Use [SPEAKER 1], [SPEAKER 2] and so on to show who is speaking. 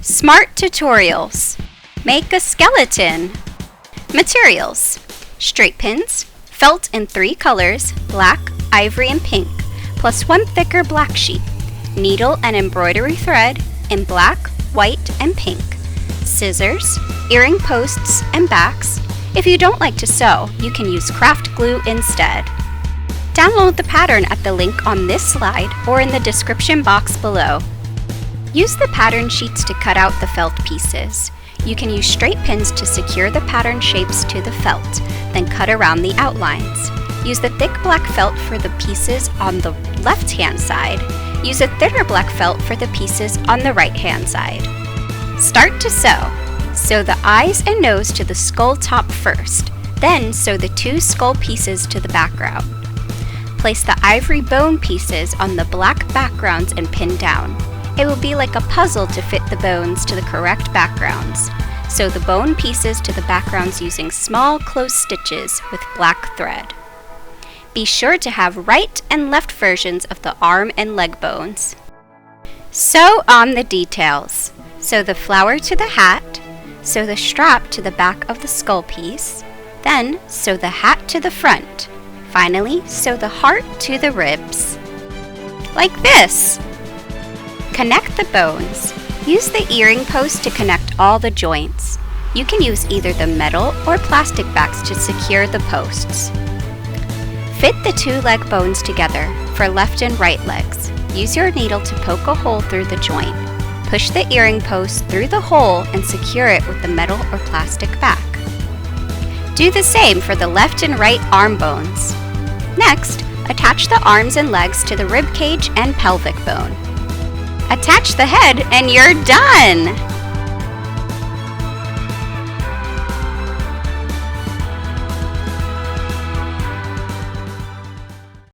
[SPEAKER 1] Smart tutorials. Make a skeleton. Materials: straight pins, felt in 3 colors, black, ivory, and pink, plus 1 thicker black sheet, needle and embroidery thread in black, white, and pink, scissors, earring posts, and backs. If you don't like to sew, you can use craft glue instead. Download the pattern at the link on this slide or in the description box below. Use the pattern sheets to cut out the felt pieces. You can use straight pins to secure the pattern shapes to the felt, then cut around the outlines. Use the thick black felt for the pieces on the left-hand side. Use a thinner black felt for the pieces on the right-hand side. Start to sew. Sew the eyes and nose to the skull top first, then sew the 2 skull pieces to the background. Place the ivory bone pieces on the black backgrounds and pin down. It will be like a puzzle to fit the bones to the correct backgrounds. Sew the bone pieces to the backgrounds using small close stitches with black thread. Be sure to have right and left versions of the arm and leg bones. Sew on the details. Sew the flower to the hat. Sew the strap to the back of the skull piece. Then sew the hat to the front. Finally, sew the heart to the ribs. Like this! Connect the bones. Use the earring post to connect all the joints. You can use either the metal or plastic backs to secure the posts. Fit the 2 leg bones together for left and right legs. Use your needle to poke a hole through the joint. Push the earring post through the hole and secure it with the metal or plastic back. Do the same for the left and right arm bones. Next, attach the arms and legs to the rib cage and pelvic bone. Attach the head and you're done!